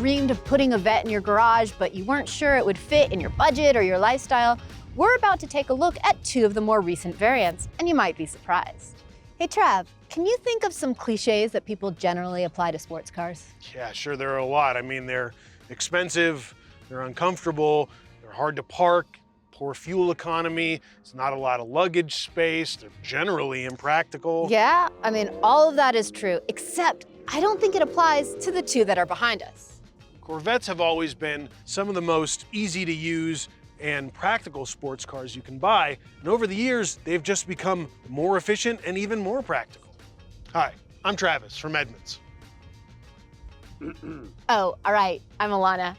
dreamed of putting a Vette in your garage, but you weren't sure it would fit in your budget or your lifestyle, we're about to take a look at two of the more recent variants, and you might be surprised. Hey Trav, can you think of some cliches that people generally apply to sports cars? Yeah, sure, there are a lot. I mean, they're expensive, they're uncomfortable, they're hard to park, poor fuel economy, it's not a lot of luggage space, they're generally impractical. Yeah, I mean, all of that is true, except I don't think it applies to the two that are behind us. Corvettes have always been some of the most easy to use and practical sports cars you can buy, and over the years, they've just become more efficient and even more practical. Hi, I'm Travis from Edmunds. Oh, all right, I'm Elana.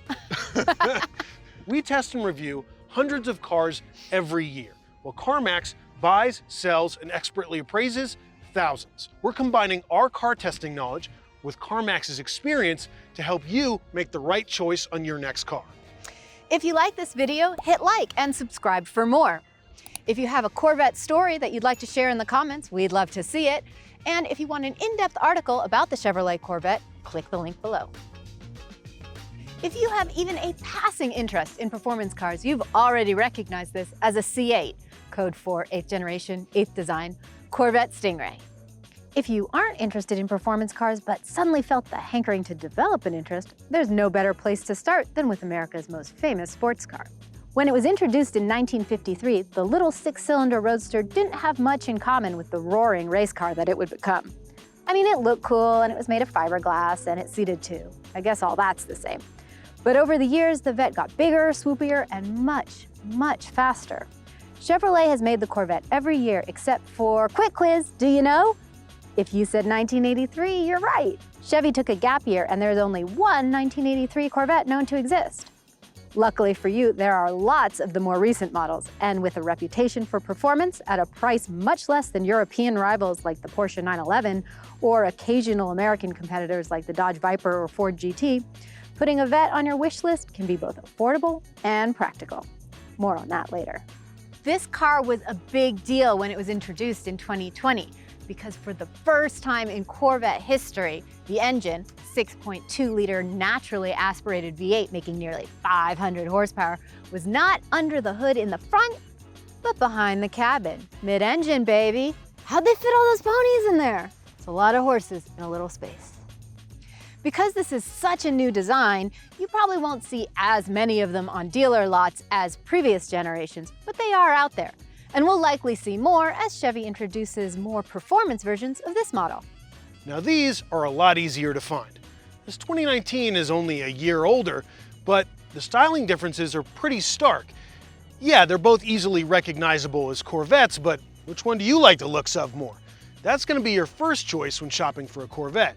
We test and review hundreds of cars every year, while CarMax buys, sells, and expertly appraises thousands. We're combining our car testing knowledge with CarMax's experience to help you make the right choice on your next car. If you like this video, hit like and subscribe for more. If you have a Corvette story that you'd like to share in the comments, we'd love to see it. And if you want an in-depth article about the Chevrolet Corvette, click the link below. If you have even a passing interest in performance cars, you've already recognized this as a C8, code for 8th generation, 8th design, Corvette Stingray. If you aren't interested in performance cars but suddenly felt the hankering to develop an interest, there's no better place to start than with America's most famous sports car. When it was introduced in 1953, the little 6-cylinder roadster didn't have much in common with the roaring race car that it would become. I mean, it looked cool and it was made of fiberglass and it seated two. I guess all that's the same. But over the years, the Vette got bigger, swoopier, and much, much faster. Chevrolet has made the Corvette every year except for, quick quiz, do you know? If you said 1983, you're right. Chevy took a gap year and there's only one 1983 Corvette known to exist. Luckily for you, there are lots of the more recent models, and with a reputation for performance at a price much less than European rivals like the Porsche 911 or occasional American competitors like the Dodge Viper or Ford GT, putting a Vette on your wish list can be both affordable and practical. More on that later. This car was a big deal when it was introduced in 2020, because for the first time in Corvette history, the engine, 6.2-liter naturally aspirated V8 making nearly 500 horsepower, was not under the hood in the front, but behind the cabin. Mid-engine, baby. How'd they fit all those ponies in there? It's a lot of horses in a little space. Because this is such a new design, you probably won't see as many of them on dealer lots as previous generations, but they are out there. And we'll likely see more as Chevy introduces more performance versions of this model. Now these are a lot easier to find. This 2019 is only a year older, but the styling differences are pretty stark. Yeah, they're both easily recognizable as Corvettes, but which one do you like the looks of more? That's going to be your first choice when shopping for a Corvette.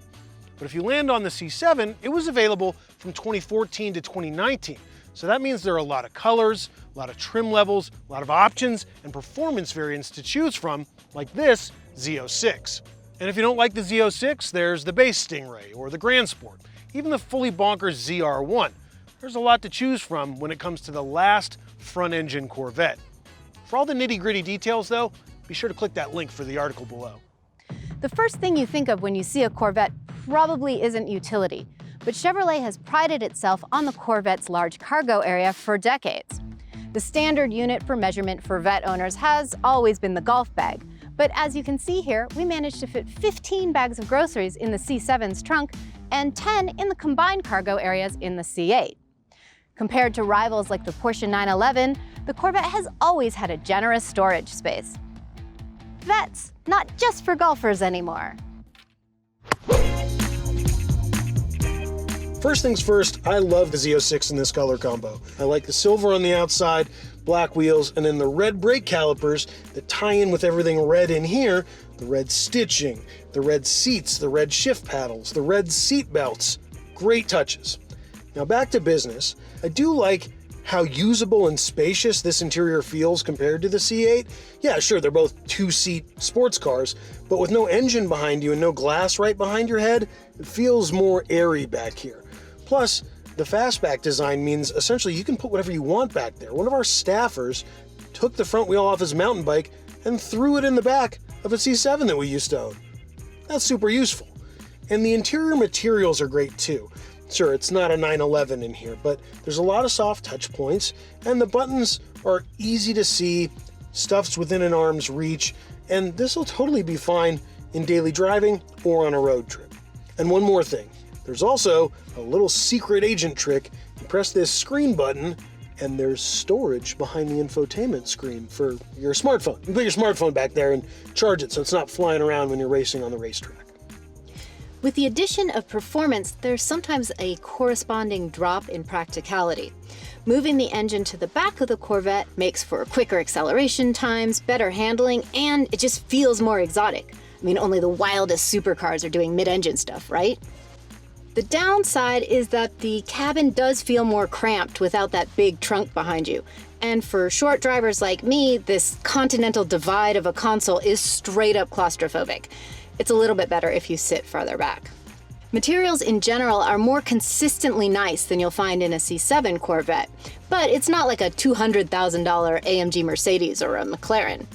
But if you land on the C7, it was available from 2014 to 2019. So that means there are a lot of colors, a lot of trim levels, a lot of options and performance variants to choose from, like this Z06. And if you don't like the Z06, there's the base Stingray or the Grand Sport, even the fully bonkers ZR1. There's a lot to choose from when it comes to the last front-engine Corvette. For all the nitty-gritty details though, be sure to click that link for the article below. The first thing you think of when you see a Corvette probably isn't utility, but Chevrolet has prided itself on the Corvette's large cargo area for decades. The standard unit for measurement for Vette owners has always been the golf bag, but as you can see here, we managed to fit 15 bags of groceries in the C7's trunk and 10 in the combined cargo areas in the C8. Compared to rivals like the Porsche 911, the Corvette has always had a generous storage space. Vette's not just for golfers anymore. First things first, I love the Z06 in this color combo. I like the silver on the outside, black wheels, and then the red brake calipers that tie in with everything red in here, the red stitching, the red seats, the red shift paddles, the red seat belts. Great touches. Now back to business. I do like how usable and spacious this interior feels compared to the C8. Yeah, sure, they're both two-seat sports cars, but with no engine behind you and no glass right behind your head, it feels more airy back here. Plus, the fastback design means essentially you can put whatever you want back there. One of our staffers took the front wheel off his mountain bike and threw it in the back of a C7 that we used to own. That's super useful. And the interior materials are great too. Sure, it's not a 911 in here, but there's a lot of soft touch points, and the buttons are easy to see, stuff's within an arm's reach, and this will totally be fine in daily driving or on a road trip. And one more thing, there's also a little secret agent trick. You press this screen button, and there's storage behind the infotainment screen for your smartphone. You can put your smartphone back there and charge it so it's not flying around when you're racing on the racetrack. With the addition of performance, there's sometimes a corresponding drop in practicality. Moving the engine to the back of the Corvette makes for quicker acceleration times, better handling, and it just feels more exotic. I mean, only the wildest supercars are doing mid-engine stuff, right? The downside is that the cabin does feel more cramped without that big trunk behind you. And for short drivers like me, this continental divide of a console is straight up claustrophobic. It's a little bit better if you sit farther back. Materials in general are more consistently nice than you'll find in a C7 Corvette, but it's not like a $200,000 AMG Mercedes or a McLaren.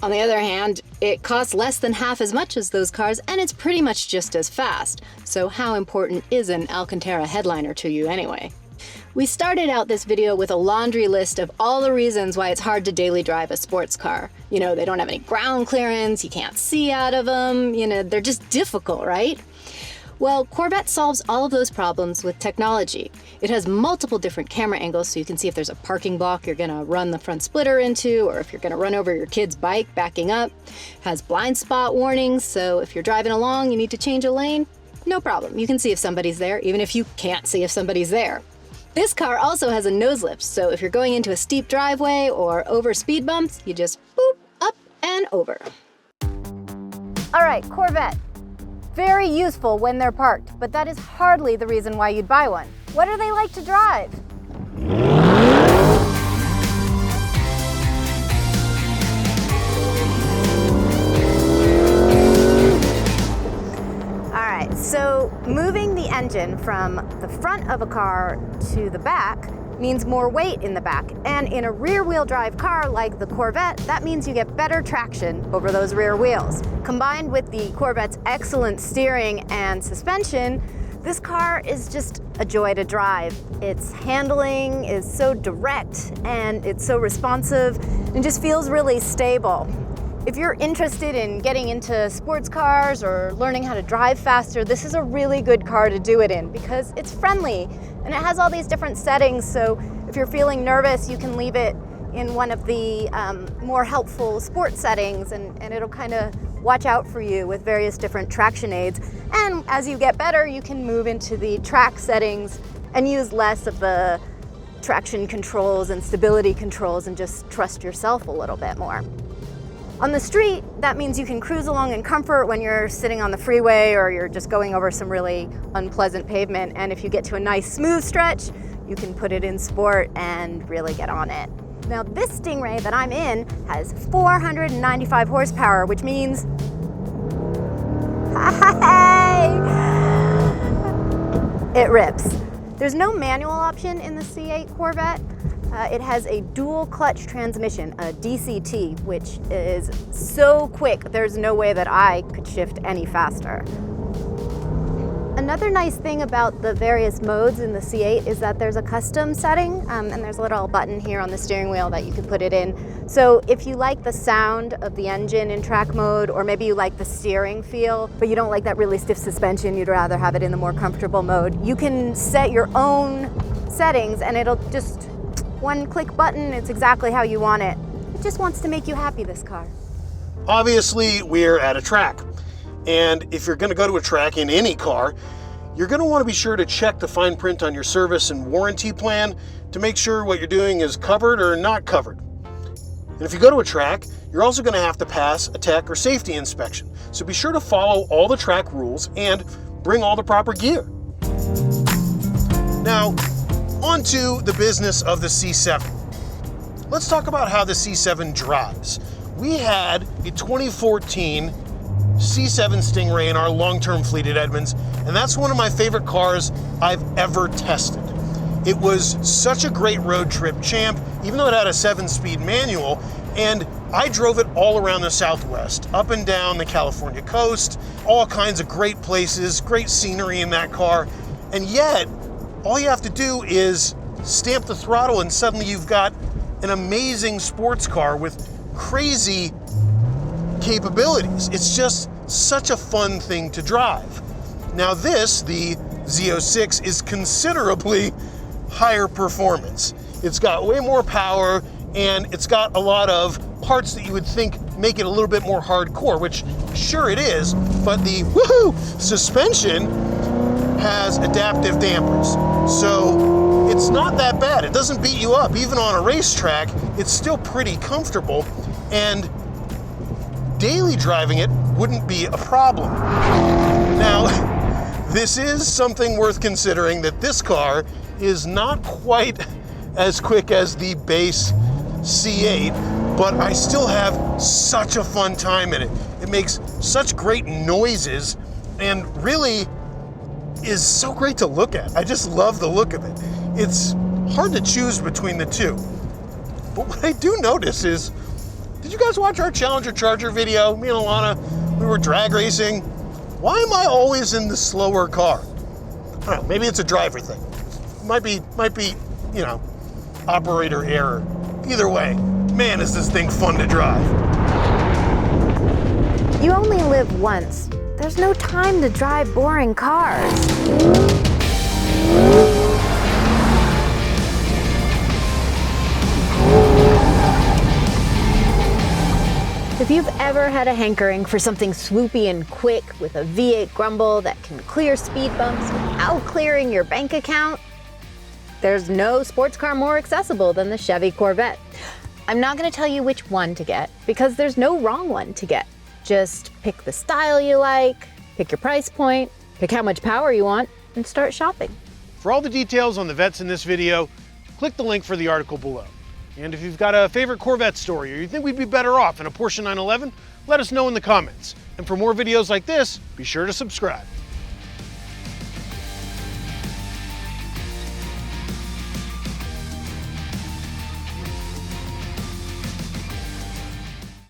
On the other hand, it costs less than half as much as those cars, and it's pretty much just as fast. So how important is an Alcantara headliner to you anyway? We started out this video with a laundry list of all the reasons why it's hard to daily drive a sports car. You know, they don't have any ground clearance, you can't see out of them, they're just difficult, right? Well, Corvette solves all of those problems with technology. It has multiple different camera angles so you can see if there's a parking block you're gonna run the front splitter into, or if you're gonna run over your kid's bike backing up. It has blind spot warnings, so if you're driving along, you need to change a lane, no problem. You can see if somebody's there, even if you can't see if somebody's there. This car also has a nose lift, so if you're going into a steep driveway or over speed bumps, you just boop, up and over. All right, Corvette. Very useful when they're parked, but that is hardly the reason why you'd buy one. What are they like to drive? All right, so moving the engine from the front of a car to the back means more weight in the back. And in a rear-wheel drive car like the Corvette, that means you get better traction over those rear wheels. Combined with the Corvette's excellent steering and suspension, this car is just a joy to drive. Its handling is so direct and it's so responsive and just feels really stable. If you're interested in getting into sports cars or learning how to drive faster, this is a really good car to do it in because it's friendly and it has all these different settings. So if you're feeling nervous, you can leave it in one of the more helpful sports settings and it'll kind of watch out for you with various different traction aids. And as you get better, you can move into the track settings and use less of the traction controls and stability controls and just trust yourself a little bit more. On the street, that means you can cruise along in comfort when you're sitting on the freeway or you're just going over some really unpleasant pavement. And if you get to a nice smooth stretch, you can put it in sport and really get on it. Now this Stingray that I'm in has 495 horsepower, which means, it rips. There's no manual option in the C8 Corvette. It has a dual clutch transmission, a DCT, which is so quick, there's no way that I could shift any faster. Another nice thing about the various modes in the C8 is that there's a custom setting, and there's a little button here on the steering wheel that you can put it in. So if you like the sound of the engine in track mode, or maybe you like the steering feel, but you don't like that really stiff suspension, you'd rather have it in the more comfortable mode, you can set your own settings and it'll just one-click button, it's exactly how you want it. It just wants to make you happy, this car. Obviously, we're at a track. And if you're going to go to a track in any car, you're going to want to be sure to check the fine print on your service and warranty plan to make sure what you're doing is covered or not covered. And if you go to a track, you're also going to have to pass a tech or safety inspection. So be sure to follow all the track rules and bring all the proper gear. Now, on to the business of the C7. Let's talk about how the C7 drives. We had a 2014 C7 Stingray in our long-term fleet at Edmunds, and that's one of my favorite cars I've ever tested. It was such a great road trip champ, even though it had a 7-speed manual, and I drove it all around the Southwest, up and down the California coast, all kinds of great places, great scenery in that car, And yet, all you have to do is stamp the throttle and suddenly you've got an amazing sports car with crazy capabilities. It's just such a fun thing to drive. Now this, the Z06, is considerably higher performance. It's got way more power and it's got a lot of parts that you would think make it a little bit more hardcore, which sure it is, but the suspension has adaptive dampers. So it's not that bad. It doesn't beat you up. Even on a racetrack, it's still pretty comfortable, and daily driving it wouldn't be a problem. Now, this is something worth considering, that this car is not quite as quick as the base C8, but I still have such a fun time in it. It makes such great noises and really is so great to look at. I just love the look of it. It's hard to choose between the two. But what I do notice is, did you guys watch our Challenger Charger video? Me and Alana, we were drag racing. Why am I always in the slower car? I don't know, maybe it's a driver thing. Might be, you know, operator error. Either way, man, is this thing fun to drive. You only live once. There's no time to drive boring cars. If you've ever had a hankering for something swoopy and quick with a V8 grumble that can clear speed bumps without clearing your bank account, there's no sports car more accessible than the Chevy Corvette. I'm not going to tell you which one to get because there's no wrong one to get. Just pick the style you like, pick your price point, pick how much power you want, and start shopping. For all the details on the Vettes in this video, click the link for the article below. And if you've got a favorite Corvette story or you think we'd be better off in a Porsche 911, let us know in the comments. And for more videos like this, be sure to subscribe.